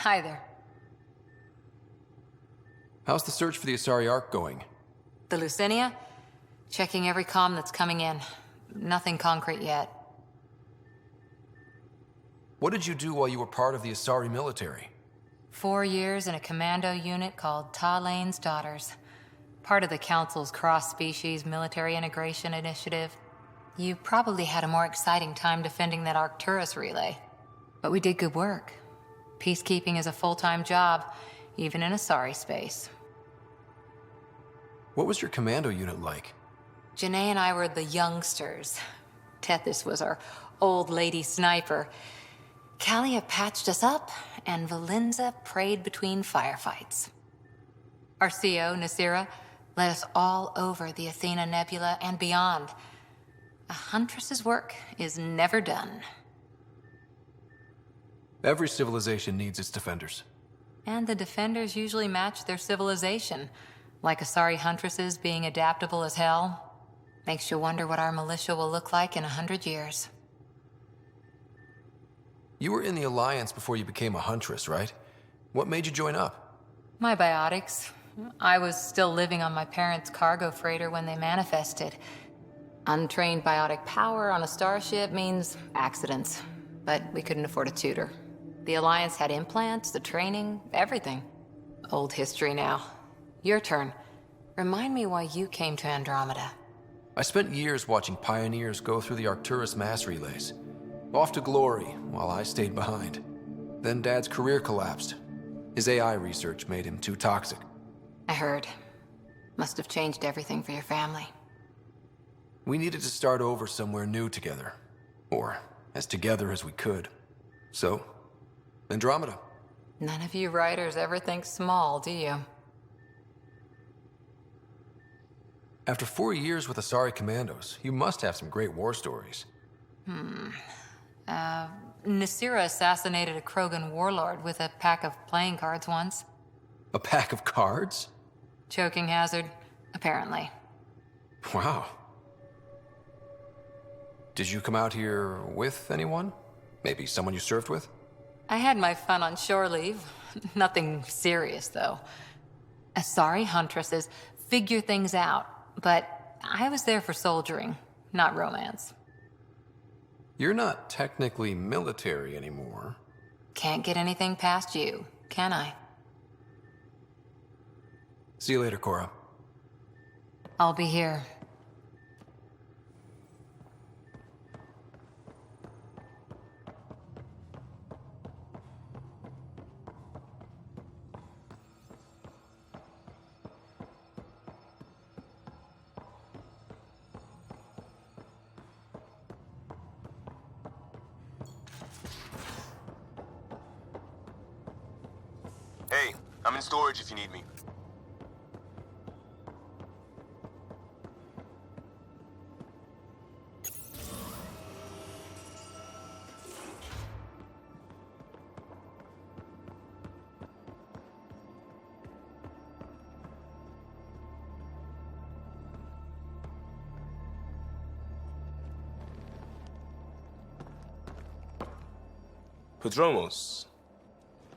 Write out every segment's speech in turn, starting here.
Hi there. How's the search for the Asari Ark going? The Lucinia? Checking every comm that's coming in. Nothing concrete yet. What did you do while you were part of the Asari military? 4 years in a commando unit called Talane's Daughters. Part of the Council's cross-species military integration initiative. You probably had a more exciting time defending that Arcturus relay. But we did good work. Peacekeeping is a full-time job, even in Asari space. What was your commando unit like? Janae and I were the youngsters. Tethys was our old lady sniper. Kalia patched us up, and Valenza prayed between firefights. Our CO, Nasira, led us all over the Athena Nebula and beyond. A huntress's work is never done. Every civilization needs its defenders. And the defenders usually match their civilization, like Asari huntresses being adaptable as hell. Makes you wonder what our militia will look like in 100 years. You were in the Alliance before you became a huntress, right? What made you join up? My biotics. I was still living on my parents' cargo freighter when they manifested. Untrained biotic power on a starship means accidents, but we couldn't afford a tutor. The Alliance had implants, the training, everything. Old history now. Your turn. Remind me why you came to Andromeda. I spent years watching pioneers go through the Arcturus mass relays. Off to glory, while I stayed behind. Then Dad's career collapsed. His AI research made him too toxic. I heard. Must have changed everything for your family. We needed to start over somewhere new together. Or as together as we could. So, Andromeda. None of you writers ever think small, do you? After 4 years with Asari Commandos, you must have some great war stories. Nasira assassinated a Krogan warlord with a pack of playing cards once. A pack of cards? Choking hazard, apparently. Wow. Did you come out here with anyone? Maybe someone you served with? I had my fun on shore leave. Nothing serious, though. Asari huntresses figure things out, but I was there for soldiering, not romance. You're not technically military anymore. Can't get anything past you, can I? See you later, Cora. I'll be here. Hey, I'm in storage if you need me.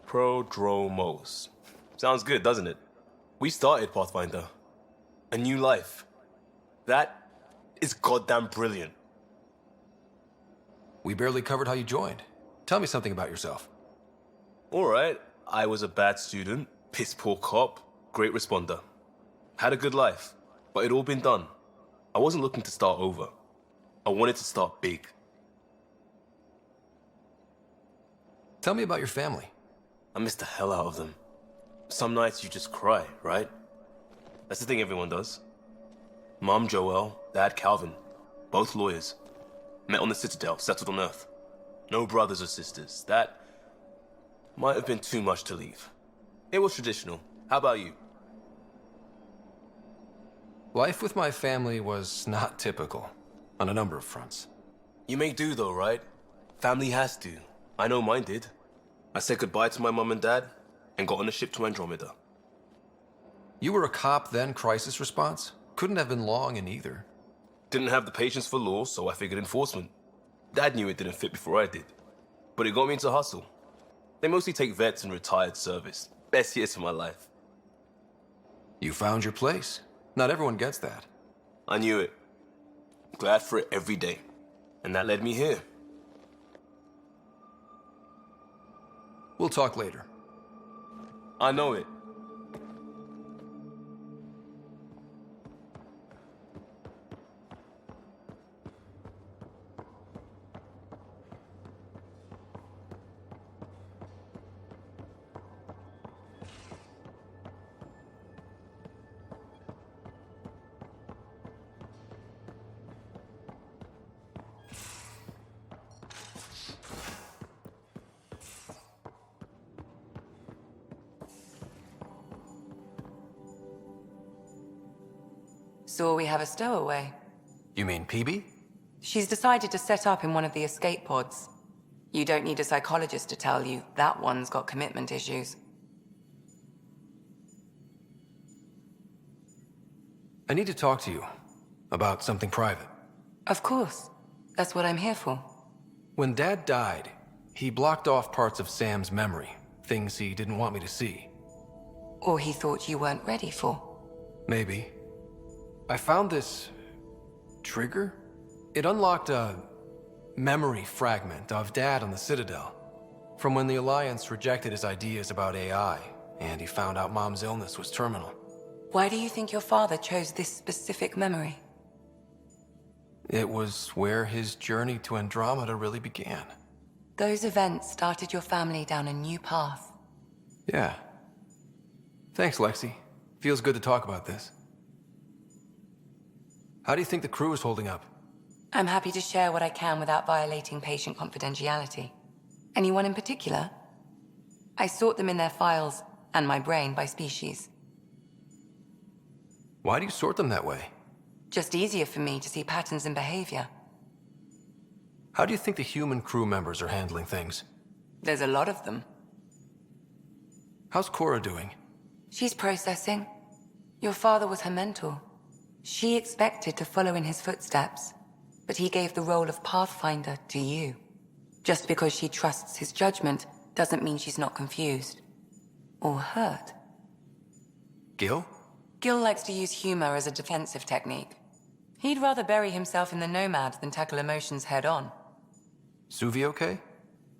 Prodromos. Sounds good, doesn't it? We started Pathfinder. A new life. That is goddamn brilliant. We barely covered how you joined. Tell me something about yourself. Alright, I was a bad student, piss poor cop, great responder. Had a good life, but it'd all been done. I wasn't looking to start over. I wanted to start big. Tell me about your family. I miss the hell out of them. Some nights you just cry, right? That's the thing everyone does. Mom Joelle, Dad Calvin, both lawyers. Met on the Citadel, settled on Earth. No brothers or sisters. That might have been too much to leave. It was traditional. How about you? Life with my family was not typical, on a number of fronts. You make do though, right? Family has to. I know mine did. I said goodbye to my mom and dad, and got on a ship to Andromeda. You were a cop, then crisis response? Couldn't have been long in either. Didn't have the patience for law, so I figured enforcement. Dad knew it didn't fit before I did. But it got me into hustle. They mostly take vets and retired service. Best years of my life. You found your place. Not everyone gets that. I knew it. Glad for it every day. And that led me here. We'll talk later. I know it. So we have a stowaway. You mean PB? She's decided to set up in one of the escape pods. You don't need a psychologist to tell you that one's got commitment issues. I need to talk to you about something private. Of course. That's what I'm here for. When Dad died, he blocked off parts of Sam's memory, things he didn't want me to see. Or he thought you weren't ready for. Maybe. I found this trigger. It unlocked a memory fragment of Dad on the Citadel, from when the Alliance rejected his ideas about AI, and he found out Mom's illness was terminal. Why do you think your father chose this specific memory? It was where his journey to Andromeda really began. Those events started your family down a new path. Yeah. Thanks, Lexi. Feels good to talk about this. How do you think the crew is holding up? I'm happy to share what I can without violating patient confidentiality. Anyone in particular? I sort them in their files, and my brain by species. Why do you sort them that way? Just easier for me to see patterns in behavior. How do you think the human crew members are handling things? There's a lot of them. How's Cora doing? She's processing. Your father was her mentor. She expected to follow in his footsteps, but he gave the role of Pathfinder to you. Just because she trusts his judgment doesn't mean she's not confused. Or hurt. Gil? Gil likes to use humor as a defensive technique. He'd rather bury himself in the Nomad than tackle emotions head-on. Suvi okay?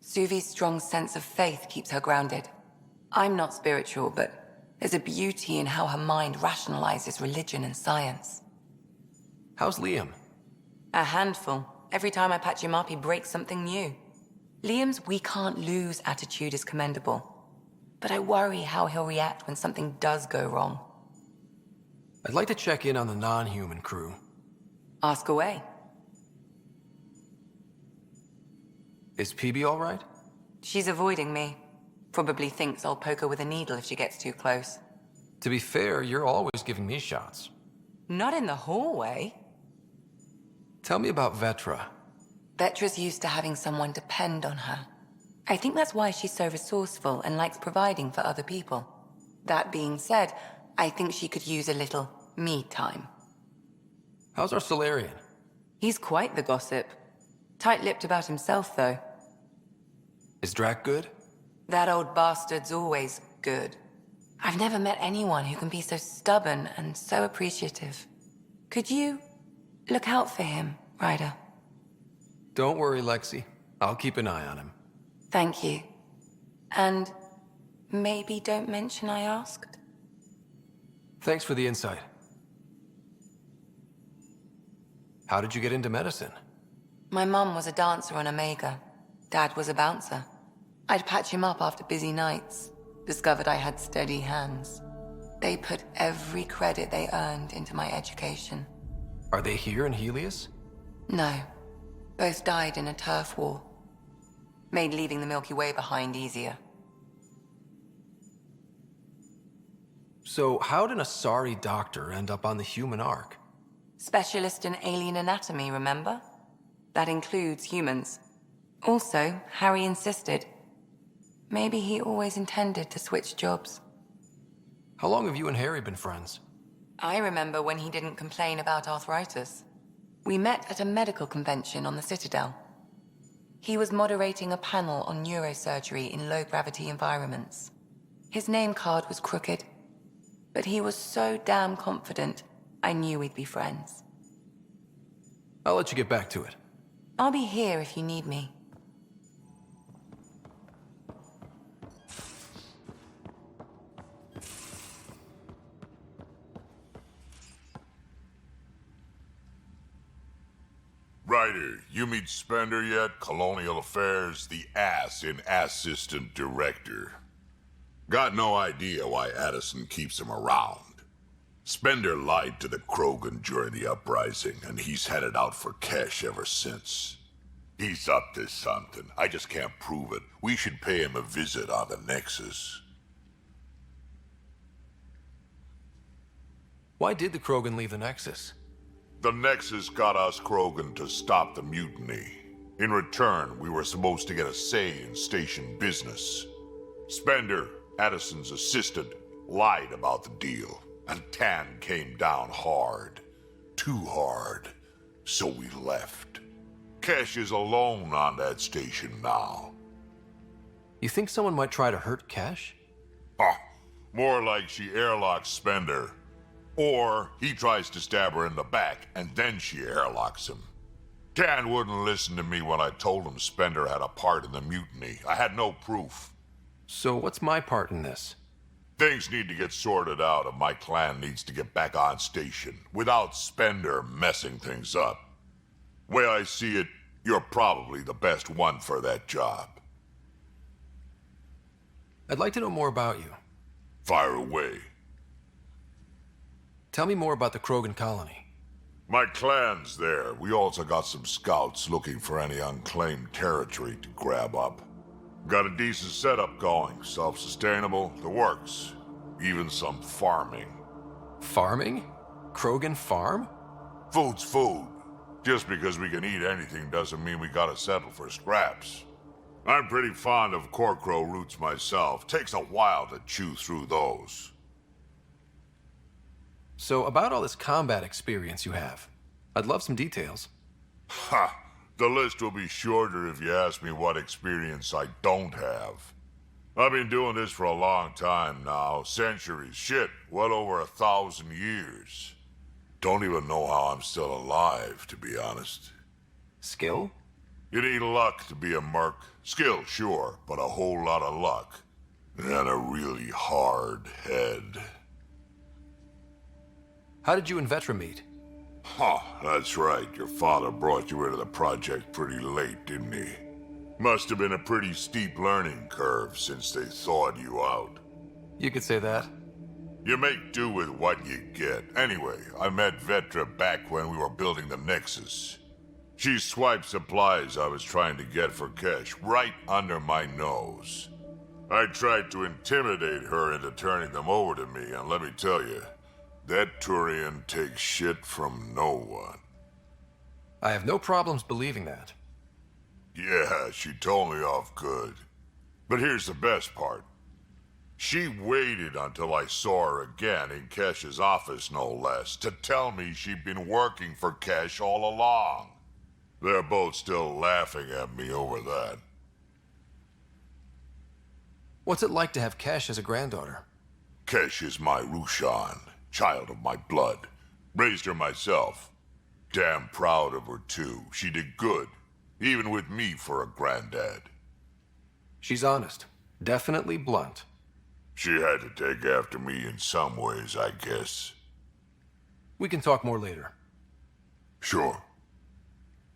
Suvi's strong sense of faith keeps her grounded. I'm not spiritual, but there's a beauty in how her mind rationalizes religion and science. How's Liam? A handful. Every time I patch him up, he breaks something new. Liam's "we can't lose" attitude is commendable. But I worry how he'll react when something does go wrong. I'd like to check in on the non-human crew. Ask away. Is PB all right? She's avoiding me. Probably thinks I'll poke her with a needle if she gets too close. To be fair, you're always giving me shots. Not in the hallway. Tell me about Vetra. Vetra's used to having someone depend on her. I think that's why she's so resourceful and likes providing for other people. That being said, I think she could use a little me time. How's our Solarian? He's quite the gossip. Tight-lipped about himself, though. Is Drac good? That old bastard's always good. I've never met anyone who can be so stubborn and so appreciative. Could you look out for him, Ryder? Don't worry, Lexi. I'll keep an eye on him. Thank you. And maybe don't mention I asked? Thanks for the insight. How did you get into medicine? My mum was a dancer on Omega. Dad was a bouncer. I'd patch him up after busy nights. Discovered I had steady hands. They put every credit they earned into my education. Are they here in Helios? No. Both died in a turf war. Made leaving the Milky Way behind easier. So how did a sorry doctor end up on the human ark? Specialist in alien anatomy, remember? That includes humans. Also, Harry insisted. Maybe he always intended to switch jobs. How long have you and Harry been friends? I remember when he didn't complain about arthritis. We met at a medical convention on the Citadel. He was moderating a panel on neurosurgery in low-gravity environments. His name card was crooked, but he was so damn confident, I knew we'd be friends. I'll let you get back to it. I'll be here if you need me. Ryder, you meet Spender yet? Colonial Affairs, the ass in Assistant Director. Got no idea why Addison keeps him around. Spender lied to the Krogan during the uprising, and he's headed out for cash ever since. He's up to something. I just can't prove it. We should pay him a visit on the Nexus. Why did the Krogan leave the Nexus? The Nexus got us Krogan to stop the mutiny. In return, we were supposed to get a say in station business. Spender, Addison's assistant, lied about the deal, and Tan came down hard. Too hard. So we left. Kesh is alone on that station now. You think someone might try to hurt Cash? More like she airlocks Spender. Or he tries to stab her in the back, and then she airlocks him. Tan wouldn't listen to me when I told him Spender had a part in the mutiny. I had no proof. So what's my part in this? Things need to get sorted out, and my clan needs to get back on station, without Spender messing things up. Way I see it, you're probably the best one for that job. I'd like to know more about you. Fire away. Tell me more about the Krogan colony. My clan's there. We also got some scouts looking for any unclaimed territory to grab up. Got a decent setup going, self-sustainable, the works. Even some farming. Farming? Krogan farm? Food's food. Just because we can eat anything doesn't mean we gotta settle for scraps. I'm pretty fond of Corcrow roots myself. Takes a while to chew through those. So about all this combat experience you have, I'd love some details. Ha! The list will be shorter if you ask me what experience I don't have. I've been doing this for a long time now. Centuries. Shit, well over 1,000 years. Don't even know how I'm still alive, to be honest. Skill? You need luck to be a merc. Skill, sure, but a whole lot of luck. And a really hard head. How did you and Vetra meet? Huh, that's right. Your father brought you into the project pretty late, didn't he? Must have been a pretty steep learning curve since they thawed you out. You could say that. You make do with what you get. Anyway, I met Vetra back when we were building the Nexus. She swiped supplies I was trying to get for Kesh right under my nose. I tried to intimidate her into turning them over to me, and let me tell you, that Turian takes shit from no one. I have no problems believing that. Yeah, she told me off good. But here's the best part. She waited until I saw her again in Kesh's office, no less, to tell me she'd been working for Kesh all along. They're both still laughing at me over that. What's it like to have Kesh as a granddaughter? Kesh is my Rushan, child of my blood. Raised her myself. Damn proud of her, too. She did good, even with me for a granddad. She's honest. Definitely blunt. She had to take after me in some ways, I guess. We can talk more later. Sure.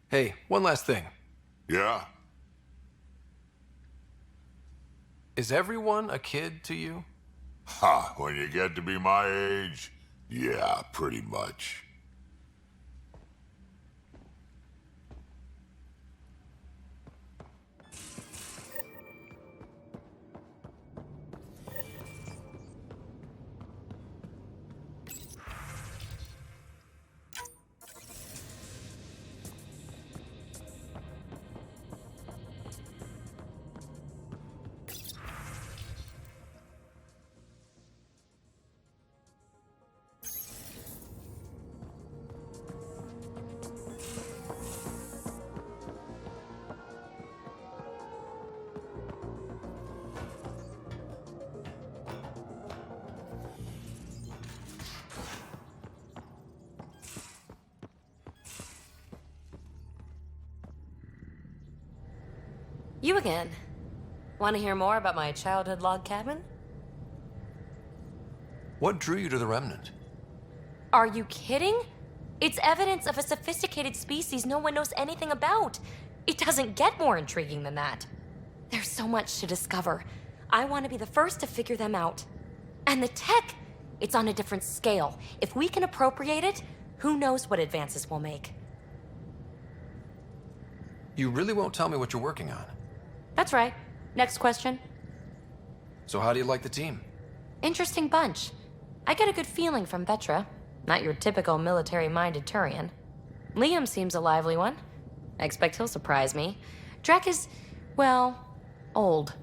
Hey, one last thing. Yeah? Is everyone a kid to you? Ha, when you get to be my age, yeah, pretty much. You again. Want to hear more about my childhood log cabin? What drew you to the Remnant? Are you kidding? It's evidence of a sophisticated species no one knows anything about. It doesn't get more intriguing than that. There's so much to discover. I want to be the first to figure them out. And the tech, it's on a different scale. If we can appropriate it, who knows what advances we'll make. You really won't tell me what you're working on. That's right. Next question. So how do you like the team? Interesting bunch. I get a good feeling from Vetra. Not your typical military-minded Turian. Liam seems a lively one. I expect he'll surprise me. Drek is, well, old.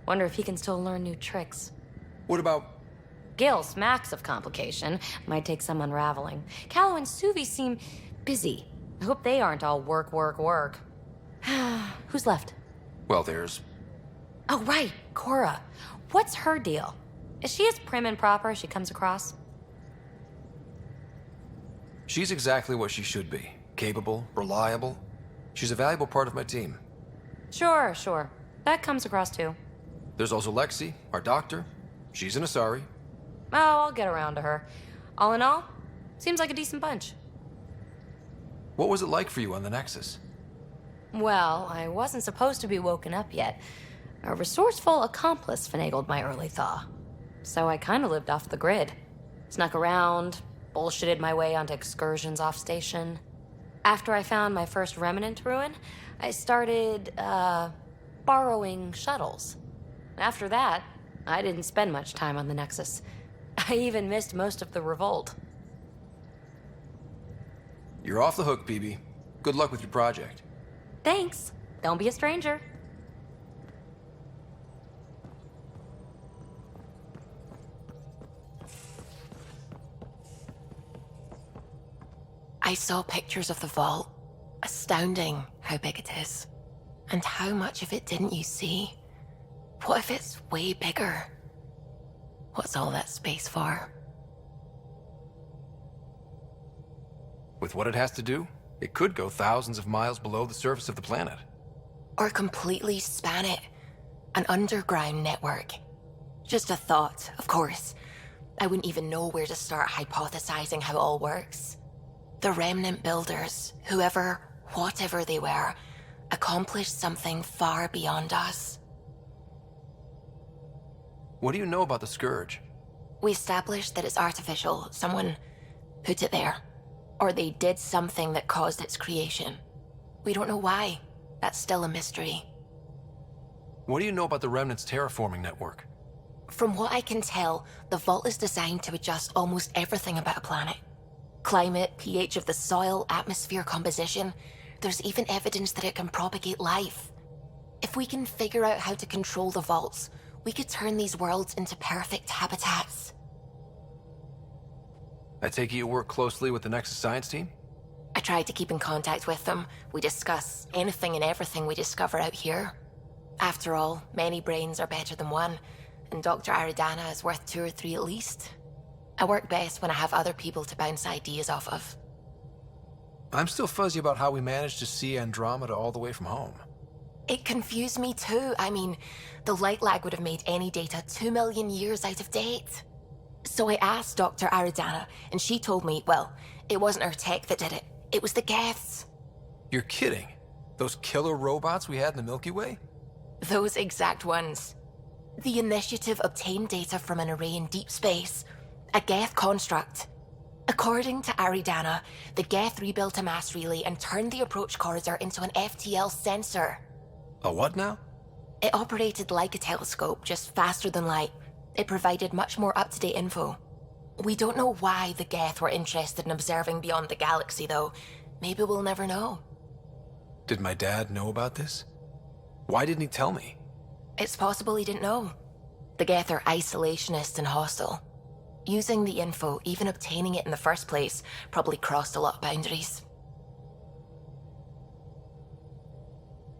Wonder if he can still learn new tricks. What about... Gil smacks of complication. Might take some unraveling. Callow and Suvi seem busy. I hope they aren't all work, work, work. Who's left? Well, there's... Oh, right, Cora. What's her deal? Is she as prim and proper as she comes across? She's exactly what she should be. Capable, reliable. She's a valuable part of my team. Sure, sure. That comes across too. There's also Lexi, our doctor. She's an Asari. Oh, I'll get around to her. All in all, seems like a decent bunch. What was it like for you on the Nexus? Well, I wasn't supposed to be woken up yet. A resourceful accomplice finagled my early thaw. So I kinda lived off the grid. Snuck around, bullshitted my way onto excursions off station. After I found my first remnant ruin, I started, borrowing shuttles. After that, I didn't spend much time on the Nexus. I even missed most of the revolt. You're off the hook, PB. Good luck with your project. Thanks. Don't be a stranger. I saw pictures of the vault. Astounding how big it is. And how much of it didn't you see? What if it's way bigger? What's all that space for? With what it has to do, it could go thousands of miles below the surface of the planet. Or completely span it. An underground network. Just a thought, of course. I wouldn't even know where to start hypothesizing how it all works. The Remnant builders, whoever, whatever they were, accomplished something far beyond us. What do you know about the Scourge? We established that it's artificial. Someone put it there. Or they did something that caused its creation. We don't know why. That's still a mystery. What do you know about the Remnant's terraforming network? From what I can tell, the vault is designed to adjust almost everything about a planet. Climate, pH of the soil, atmosphere composition. There's even evidence that it can propagate life. If we can figure out how to control the vaults, we could turn these worlds into perfect habitats. I take it you work closely with the Nexus science team? I tried to keep in contact with them. We discuss anything and everything we discover out here. After all, many brains are better than one, and Dr. Aridana is worth 2 or 3 at least. I work best when I have other people to bounce ideas off of. I'm still fuzzy about how we managed to see Andromeda all the way from home. It confused me too. I mean, the light lag would have made any data 2 million years out of date. So I asked Dr. Aridana, and she told me, well, it wasn't her tech that did it. It was the Geths. You're kidding? Those killer robots we had in the Milky Way? Those exact ones. The Initiative obtained data from an array in deep space, a Geth construct. According to Aridana, the Geth rebuilt a mass relay and turned the approach corridor into an FTL sensor. A what now? It operated like a telescope, just faster than light. It provided much more up-to-date info. We don't know why the Geth were interested in observing beyond the galaxy, though. Maybe we'll never know. Did my dad know about this? Why didn't he tell me? It's possible he didn't know. The Geth are isolationist and hostile. Using the info, even obtaining it in the first place, probably crossed a lot of boundaries.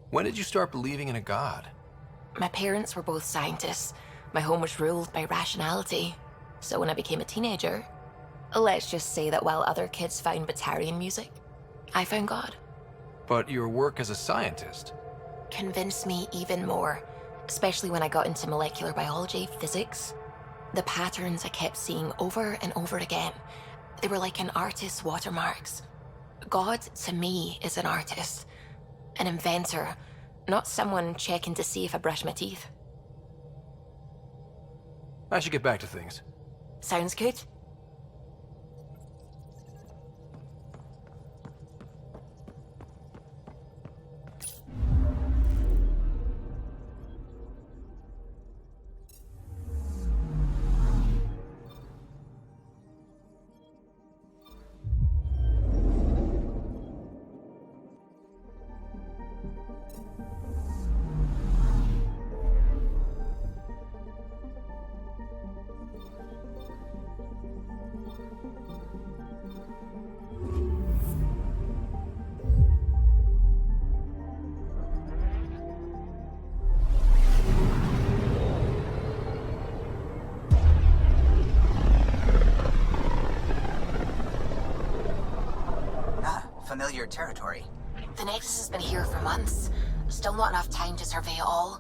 When did you start believing in a god? My parents were both scientists. My home was ruled by rationality. So when I became a teenager, let's just say that while other kids found Batarian music, I found God. But your work as a scientist? convinced me even more, especially when I got into molecular biology, physics. The patterns I kept seeing over and over again, they were like an artist's watermarks. God, to me, is an artist, an inventor, not someone checking to see if I brush my teeth. I should get back to things. Sounds good. Familiar territory. The Nexus has been here for months. Still not enough time to survey it all.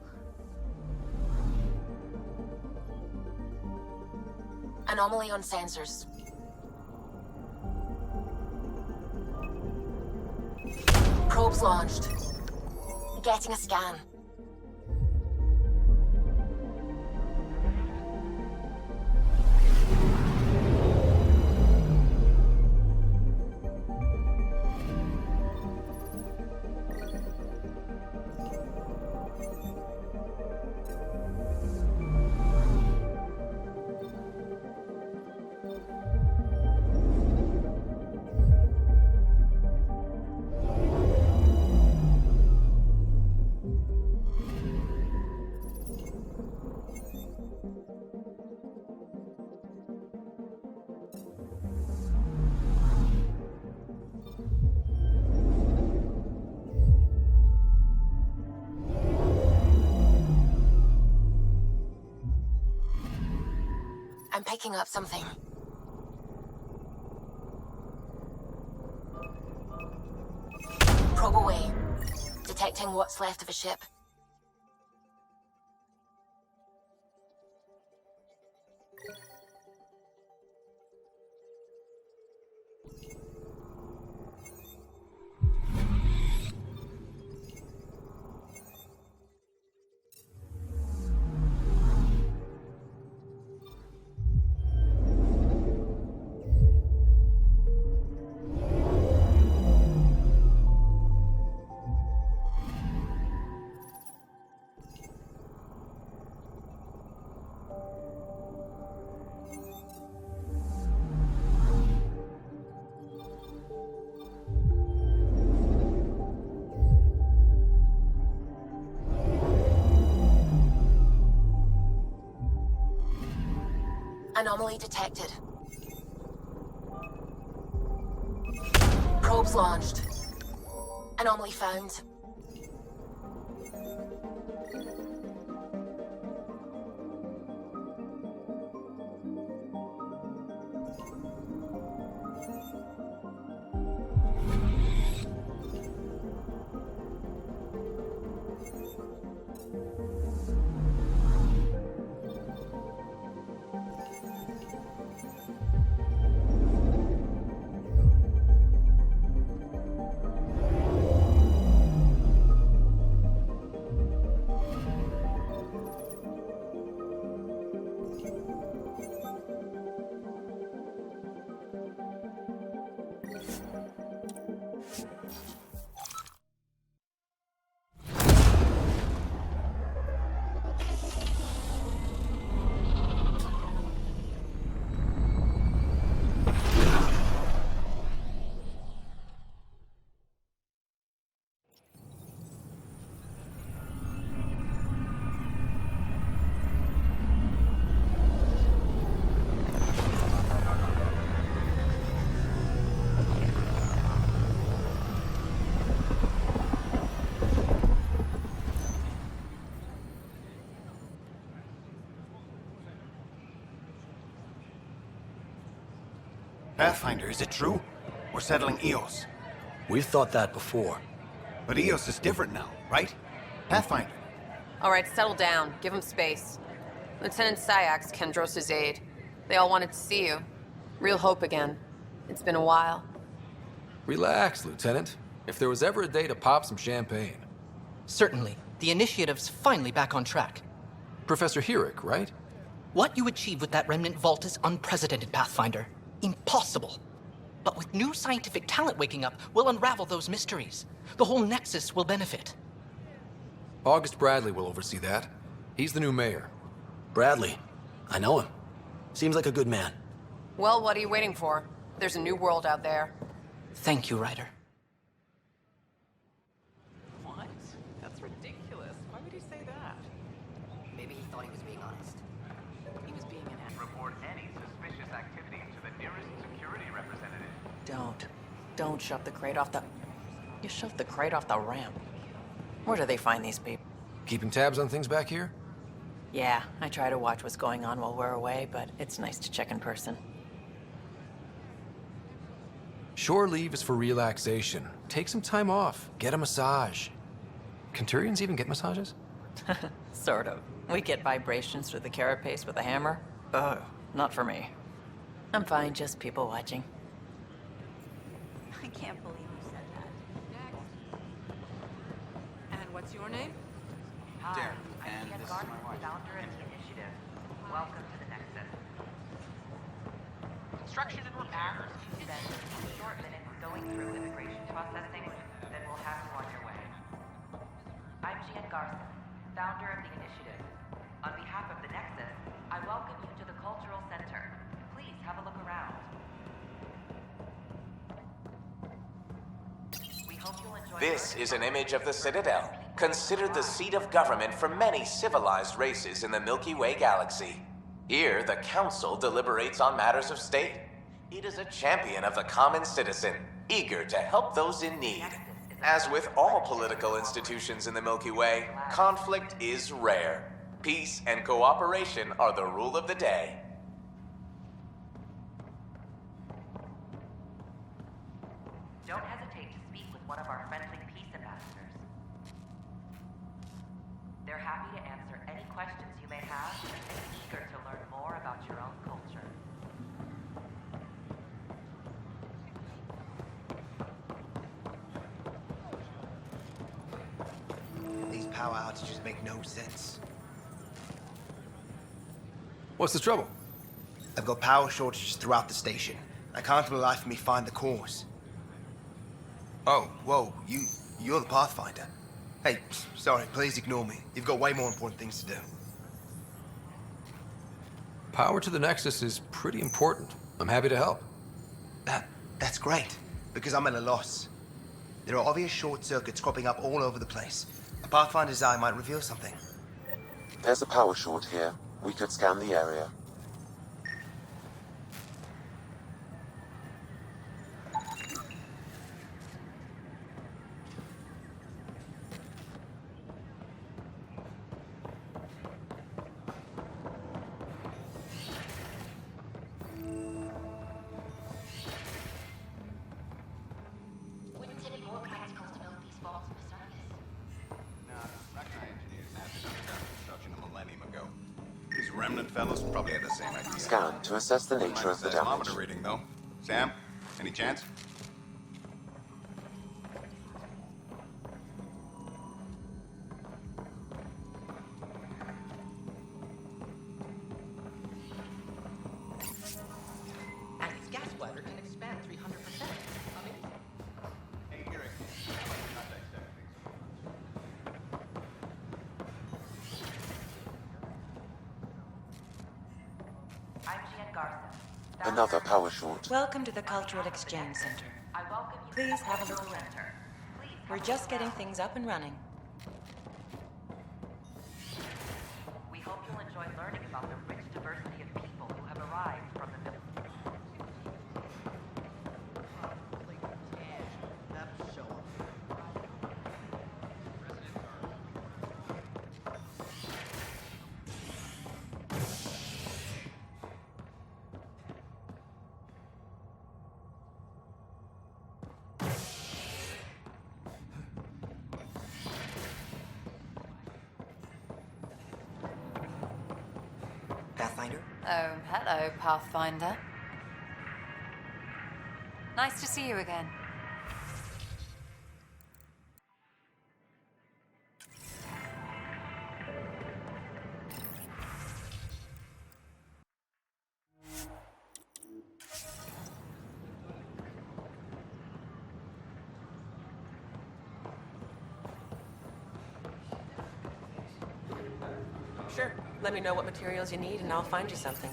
Anomaly on sensors. Probes launched. Getting a scan. I'm picking up something. Probe away. Detecting what's left of a ship. Anomaly detected. Probes launched. Anomaly found. Pathfinder, is it true? We're settling Eos. We've thought that before. But Eos is different now, right? Pathfinder. All right, settle down. Give him space. Lieutenant Syax, Kendros' aide. They all wanted to see you. Real hope again. It's been a while. Relax, Lieutenant. If there was ever a day to pop some champagne. Certainly. The initiative's finally back on track. Professor Herrick, right? What you achieved with that remnant vault is unprecedented, Pathfinder. Impossible. But with new scientific talent waking up, we'll unravel those mysteries. The whole Nexus will benefit. August Bradley will oversee that. He's the new mayor. Bradley. I know him. Seems like a good man. Well, what are you waiting for? There's a new world out there. Thank you, Ryder. What? That's ridiculous. Why would he say that? Maybe he thought he was being honest. He was being an ass. Report any suspicious activity to the nearest security representative. Don't shove the crate off the... You shoved the crate off the ramp. Where do they find these people? Keeping tabs on things back here? Yeah, I try to watch what's going on while we're away, but it's nice to check in person. Shore leave is for relaxation. Take some time off. Get a massage. Kenturians even get massages? Sort of. We get vibrations through the carapace with a hammer. Ugh, not for me. I'm fine, just people watching. I can't believe you said that. And what's your name? Darren, and this is my wife. Founder of the initiative. Welcome to the Nexus. Construction and repairs. Spend a short minute going through immigration processing, then we'll have you on your way. I'm Gian Garson, founder of the initiative. On behalf of the Nexus, I welcome you to the Cultural Center. Please have a look around. We hope you'll enjoy. This is an image of the Citadel, considered the seat of government for many civilized races in the Milky Way galaxy. Here, the Council deliberates on matters of state. It is a champion of the common citizen, eager to help those in need. As with all political institutions in the Milky Way, conflict is rare. Peace and cooperation are the rule of the day. Don't hesitate to speak with one of our friendly peace ambassadors. They're happy to answer any questions you may have and eager to learn more about your own culture. These power outages make no sense. What's the trouble? I've got power shortages throughout the station. I can't for the life of me find the cause. Oh, whoa, you're the Pathfinder. Hey, sorry, please ignore me. You've got way more important things to do. Power to the Nexus is pretty important. I'm happy to help. That's great, because I'm at a loss. There are obvious short circuits cropping up all over the place. A Pathfinder's eye might reveal something. There's a power short here. We could scan the area. Remnant fellows probably had the same idea. Scan to assess the nature of the damage. Thermometer reading, though. Sam, any chance? And its gas bladder can expand 300%. Amazing. Hey, Eric. I'm Gian Garson. Another power short. Welcome to the Cultural Exchange Center. I welcome you Please to the have a look Cultural around. Center. Please We're have a just look getting around. things up and running. We hope you'll enjoy learning about the rich diversity of people who have arrived from the Middle East. Oh, hello, Pathfinder. Nice to see you again. Sure. Let me know what materials you need and I'll find you something.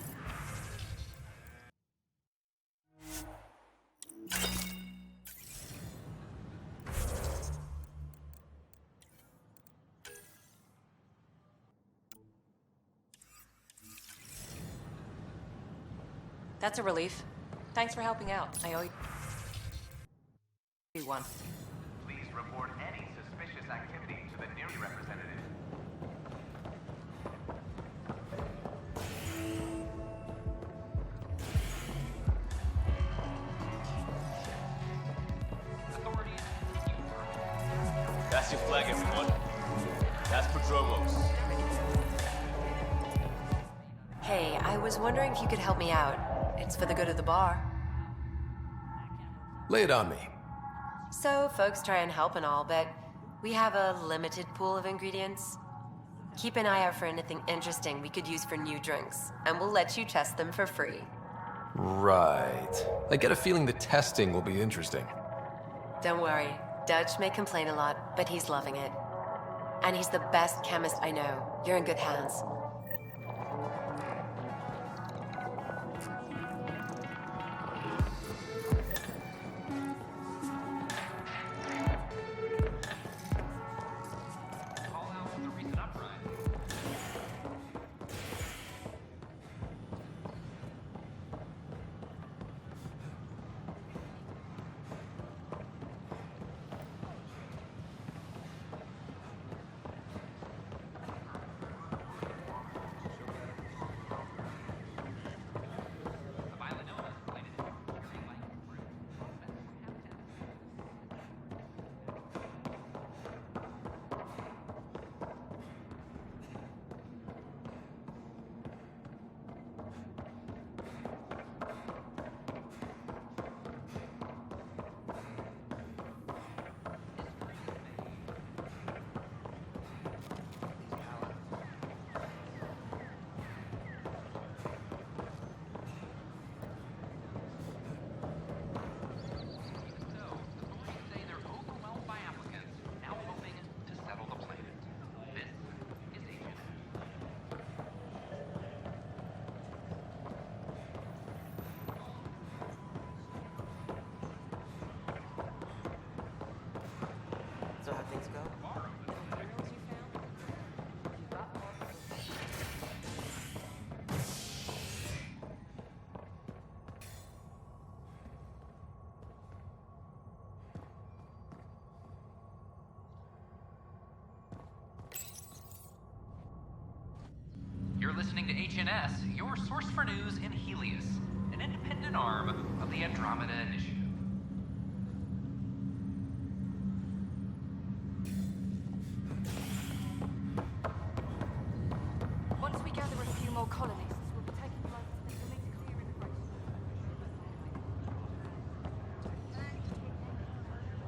That's a relief. Thanks for helping out. I owe you one. Please report any suspicious activity to the nearly representative. That's your flag, everyone. That's Prodromos. Hey, I was wondering if you could help me out. It's for the good of the bar. Lay it on me. So, folks try and help and all, but we have a limited pool of ingredients. Keep an eye out for anything interesting we could use for new drinks, and we'll let you test them for free. Right. I get a feeling the testing will be interesting. Don't worry, Dutch may complain a lot, but he's loving it. And he's the best chemist I know. You're in good hands. So how things go? You're listening to HNS, your source for news in Helios, an independent arm of the Andromeda Initiative. Once we gather a few more colonists, we'll be taking flights and you'll need to clear immigration.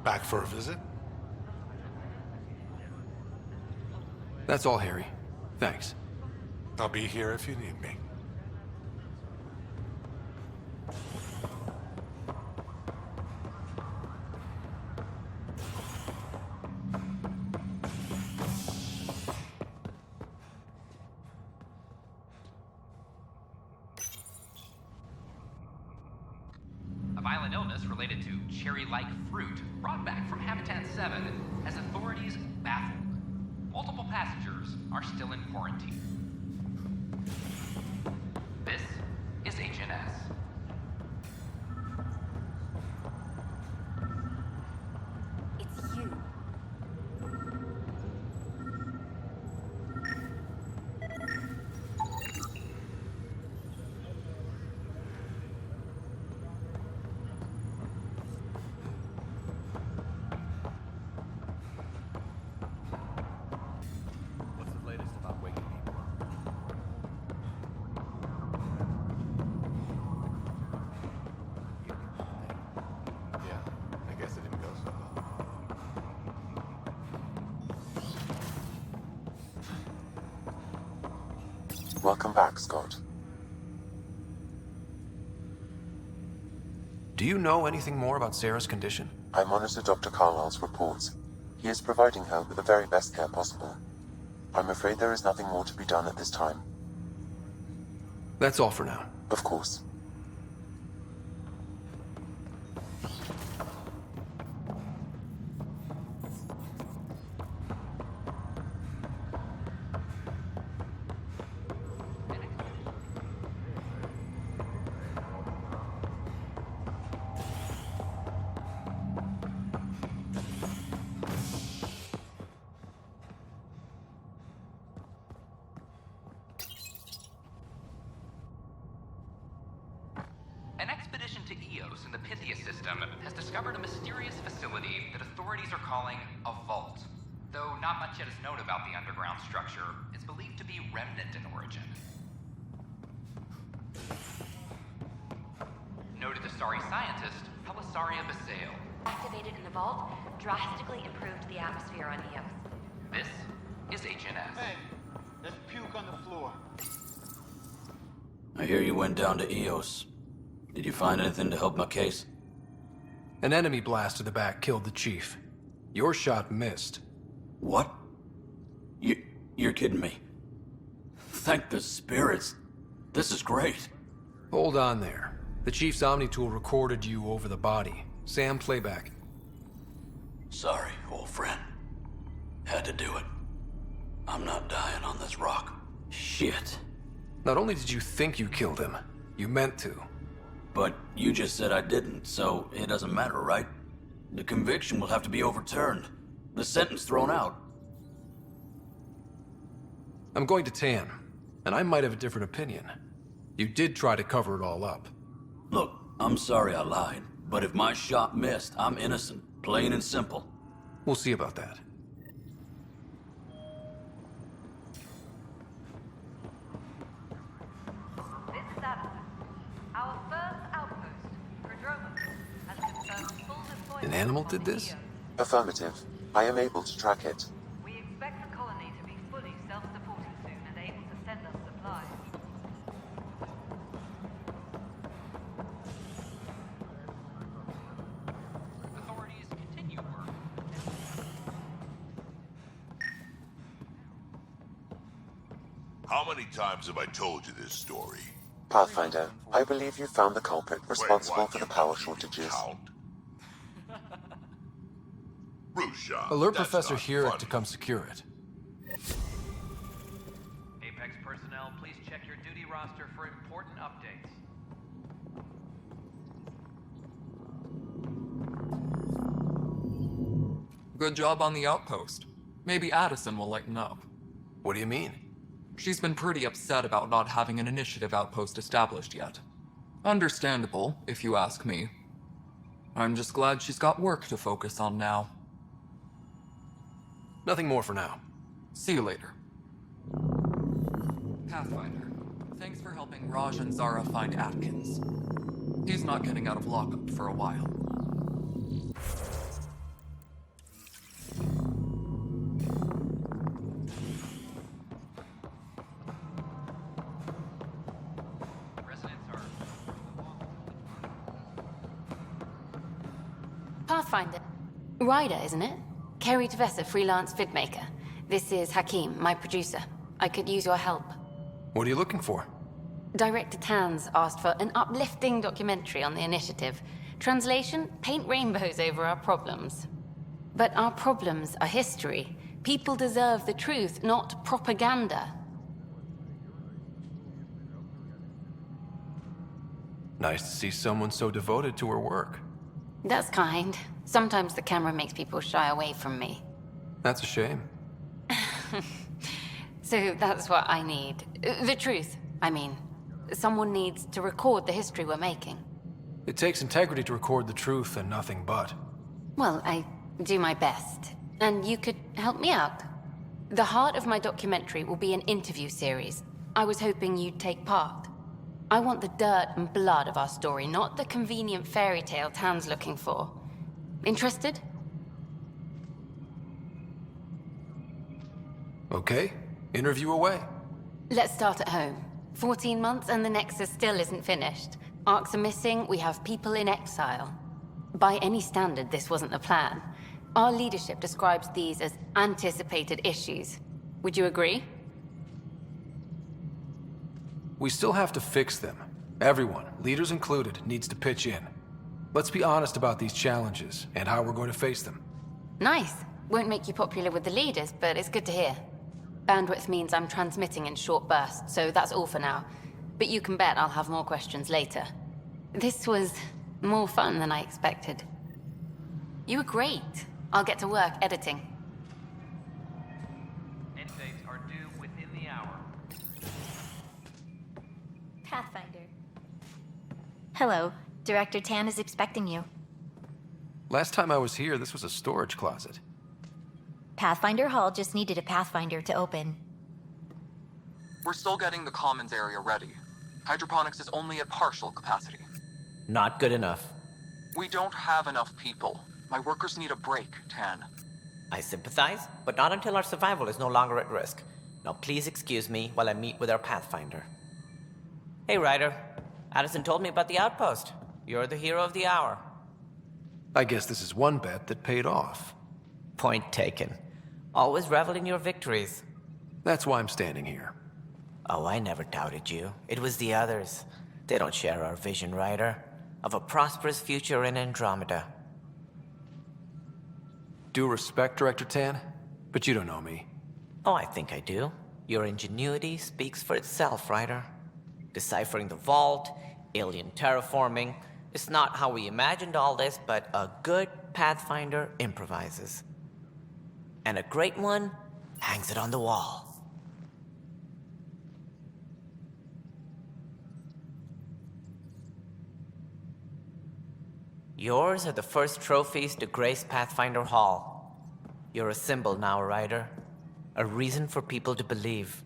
Back for a visit? That's all, Harry. Thanks. I'll be here if you need me. A violent illness related to cherry-like fruit brought back from Habitat 7 has authorities baffled. Multiple passengers are still in quarantine. This is HNS. It's you. What's the latest about waking people up? Welcome back, Scott. Do you know anything more about Sarah's condition? I monitor Dr. Carlisle's reports. He is providing her with the very best care possible. I'm afraid there is nothing more to be done at this time. That's all for now. Of course. An expedition to Eos in the Pythia system has discovered a mysterious facility that authorities are calling a vault. Though not much yet is known about the underground structure, it's believed to be remnant in origin. Noted Asari scientist, Pelisaria Basale. Activated in the vault, drastically improved the atmosphere on Eos. This is HNS. Hey, there's puke on the floor. I hear you went down to Eos. Did you find anything to help my case? An enemy blast to the back killed the chief. Your shot missed. What? You're kidding me. Thank the spirits. This is great. Hold on there. The chief's Omni tool recorded you over the body. Sam, playback. Sorry, old friend. Had to do it. I'm not dying on this rock. Shit. Not only did you think you killed him, you meant to. But you just said I didn't, so it doesn't matter, right? The conviction will have to be overturned. The sentence thrown out. I'm going to Tan, and I might have a different opinion. You did try to cover it all up. Look, I'm sorry I lied, but if my shot missed, I'm innocent. Plain and simple. We'll see about that. This is Addison. Our first outpost, Andromeda, has confirmed full deployment. An animal did this? Affirmative. I am able to track it. We expect the colony to be fully self-supporting soon and able to send us supplies. Authorities continue work. How many times have I told you this story? Pathfinder, I believe you found the culprit responsible Wait, for the you power don't shortages. count. Rusha, Alert that's Professor not Hurek funny. to come secure it. Apex personnel, please check your duty roster for important updates. Good job on the outpost. Maybe Addison will lighten up. What do you mean? She's been pretty upset about not having an initiative outpost established yet. Understandable, if you ask me. I'm just glad she's got work to focus on now. Nothing more for now. See you later. Pathfinder, thanks for helping Raj and Zara find Atkins. He's not getting out of lockup for a while. Pathfinder. Ryder, isn't it? Kerry Tevessa, freelance vidmaker. This is Hakim, my producer. I could use your help. What are you looking for? Director Tanz asked for an uplifting documentary on the initiative. Translation, paint rainbows over our problems. But our problems are history. People deserve the truth, not propaganda. Nice to see someone so devoted to her work. That's kind. Sometimes the camera makes people shy away from me. That's a shame. So that's what I need. The truth, I mean. Someone needs to record the history we're making. It takes integrity to record the truth and nothing but. Well, I do my best. And you could help me out. The heart of my documentary will be an interview series. I was hoping you'd take part. I want the dirt and blood of our story, not the convenient fairy tale Tan's looking for. Interested? Okay, interview away. Let's start at home. 14 months and the Nexus still isn't finished. Arcs are missing, we have people in exile. By any standard, this wasn't the plan. Our leadership describes these as anticipated issues. Would you agree? We still have to fix them. Everyone, leaders included, needs to pitch in. Let's be honest about these challenges and how we're going to face them. Nice. Won't make you popular with the leaders, but it's good to hear. Bandwidth means I'm transmitting in short bursts, so that's all for now. But you can bet I'll have more questions later. This was more fun than I expected. You were great. I'll get to work editing. End dates are due within the hour. Pathfinder. Hello. Director Tan is expecting you. Last time I was here, this was a storage closet. Pathfinder Hall just needed a Pathfinder to open. We're still getting the commons area ready. Hydroponics is only at partial capacity. Not good enough. We don't have enough people. My workers need a break, Tan. I sympathize, but not until our survival is no longer at risk. Now please excuse me while I meet with our Pathfinder. Hey, Ryder. Addison told me about the outpost. You're the hero of the hour. I guess this is one bet that paid off. Point taken. Always revel in your victories. That's why I'm standing here. Oh, I never doubted you. It was the others. They don't share our vision, Ryder, of a prosperous future in Andromeda. Due respect, Director Tan, but you don't know me. Oh, I think I do. Your ingenuity speaks for itself, Ryder. Deciphering the vault, alien terraforming. It's not how we imagined all this, but a good Pathfinder improvises. And a great one hangs it on the wall. Yours are the first trophies to grace Pathfinder Hall. You're a symbol now, Ryder. A reason for people to believe.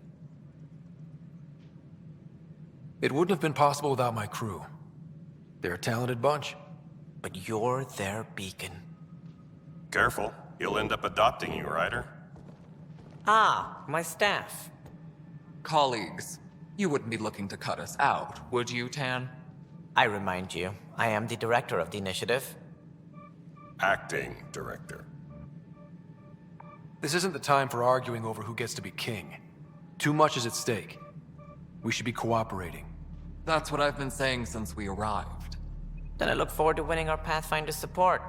It wouldn't have been possible without my crew. They're a talented bunch. But you're their beacon. Careful. He'll end up adopting you, Ryder. Ah, my staff. Colleagues, you wouldn't be looking to cut us out, would you, Tan? I remind you, I am the director of the initiative. Acting director. This isn't the time for arguing over who gets to be king. Too much is at stake. We should be cooperating. That's what I've been saying since we arrived. Then I look forward to winning our Pathfinder support.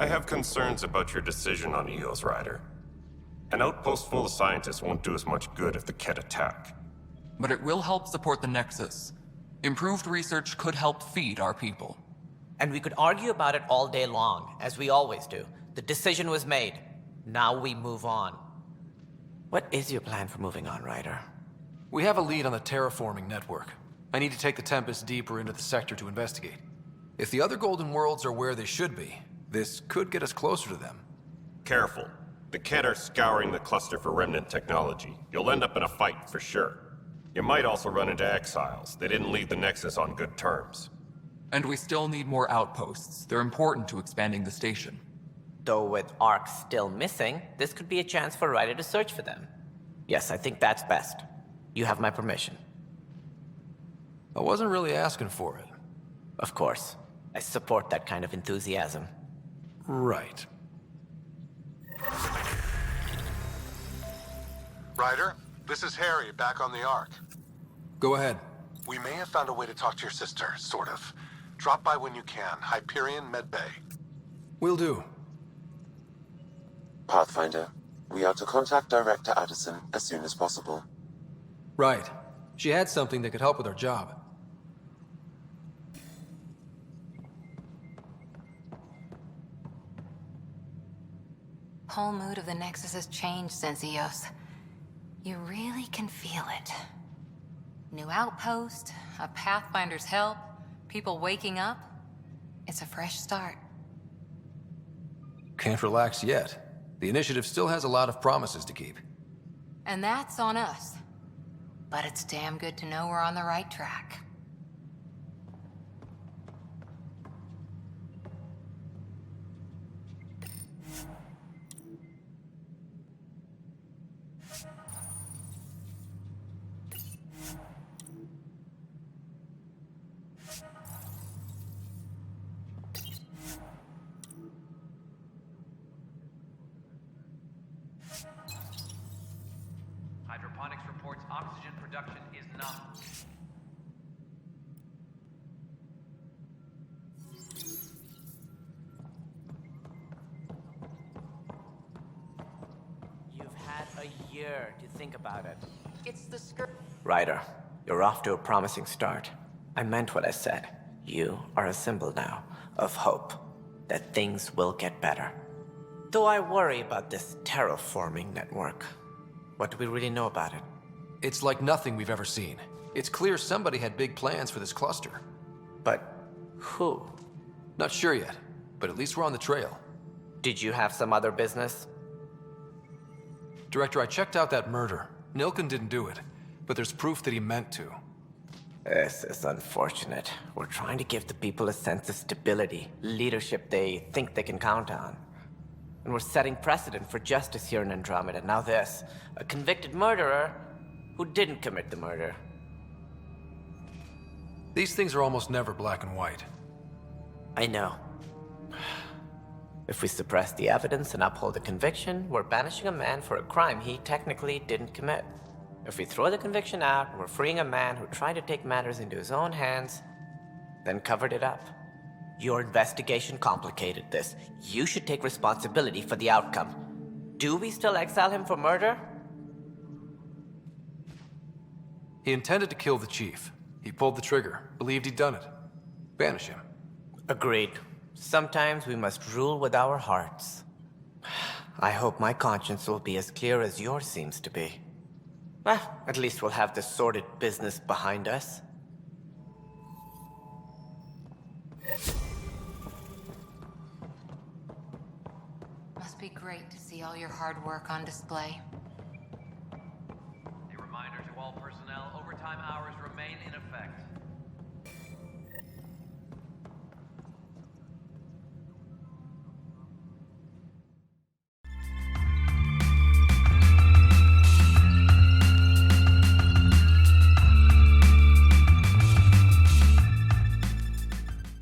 I have concerns about your decision on EOS, Ryder. An outpost full of scientists won't do as much good if the Kett attack. But it will help support the Nexus. Improved research could help feed our people. And we could argue about it all day long, as we always do. The decision was made. Now we move on. What is your plan for moving on, Ryder? We have a lead on the terraforming network. I need to take the Tempest deeper into the sector to investigate. If the other Golden Worlds are where they should be, this could get us closer to them. Careful. The Kett are scouring the cluster for remnant technology. You'll end up in a fight, for sure. You might also run into exiles. They didn't leave the Nexus on good terms. And we still need more outposts. They're important to expanding the station. Though with Ark still missing, this could be a chance for Ryder to search for them. Yes, I think that's best. You have my permission. I wasn't really asking for it. Of course. I support that kind of enthusiasm. Right. Ryder, this is Harry, back on the Ark. Go ahead. We may have found a way to talk to your sister, sort of. Drop by when you can. Hyperion Medbay. Will do. Pathfinder, we are to contact Director Addison as soon as possible. Right. She had something that could help with our job. Whole mood of the Nexus has changed since EOS. You really can feel it. New outpost, a Pathfinder's help, people waking up. It's a fresh start. Can't relax yet. The initiative still has a lot of promises to keep. And that's on us. But it's damn good to know we're on the right track. a year to think about it. It's the skirt. Ryder, you're off to a promising start. I meant what I said. You are a symbol now of hope that things will get better. Though I worry about this terraforming network. What do we really know about it? It's like nothing we've ever seen. It's clear somebody had big plans for this cluster. But who? Not sure yet, but at least we're on the trail. Did you have some other business? Director, I checked out that murder. Nilken didn't do it, but there's proof that he meant to. This is unfortunate. We're trying to give the people a sense of stability, leadership they think they can count on. And we're setting precedent for justice here in Andromeda. Now this, a convicted murderer who didn't commit the murder. These things are almost never black and white. I know. If we suppress the evidence and uphold the conviction, we're banishing a man for a crime he technically didn't commit. If we throw the conviction out, we're freeing a man who tried to take matters into his own hands, then covered it up. Your investigation complicated this. You should take responsibility for the outcome. Do we still exile him for murder? He intended to kill the chief. He pulled the trigger, believed he'd done it. Banish him. Agreed. Sometimes we must rule with our hearts. I hope my conscience will be as clear as yours seems to be. Well, at least we'll have this sordid business behind us. Must be great to see all your hard work on display. A reminder to all personnel, overtime hours remain in effect.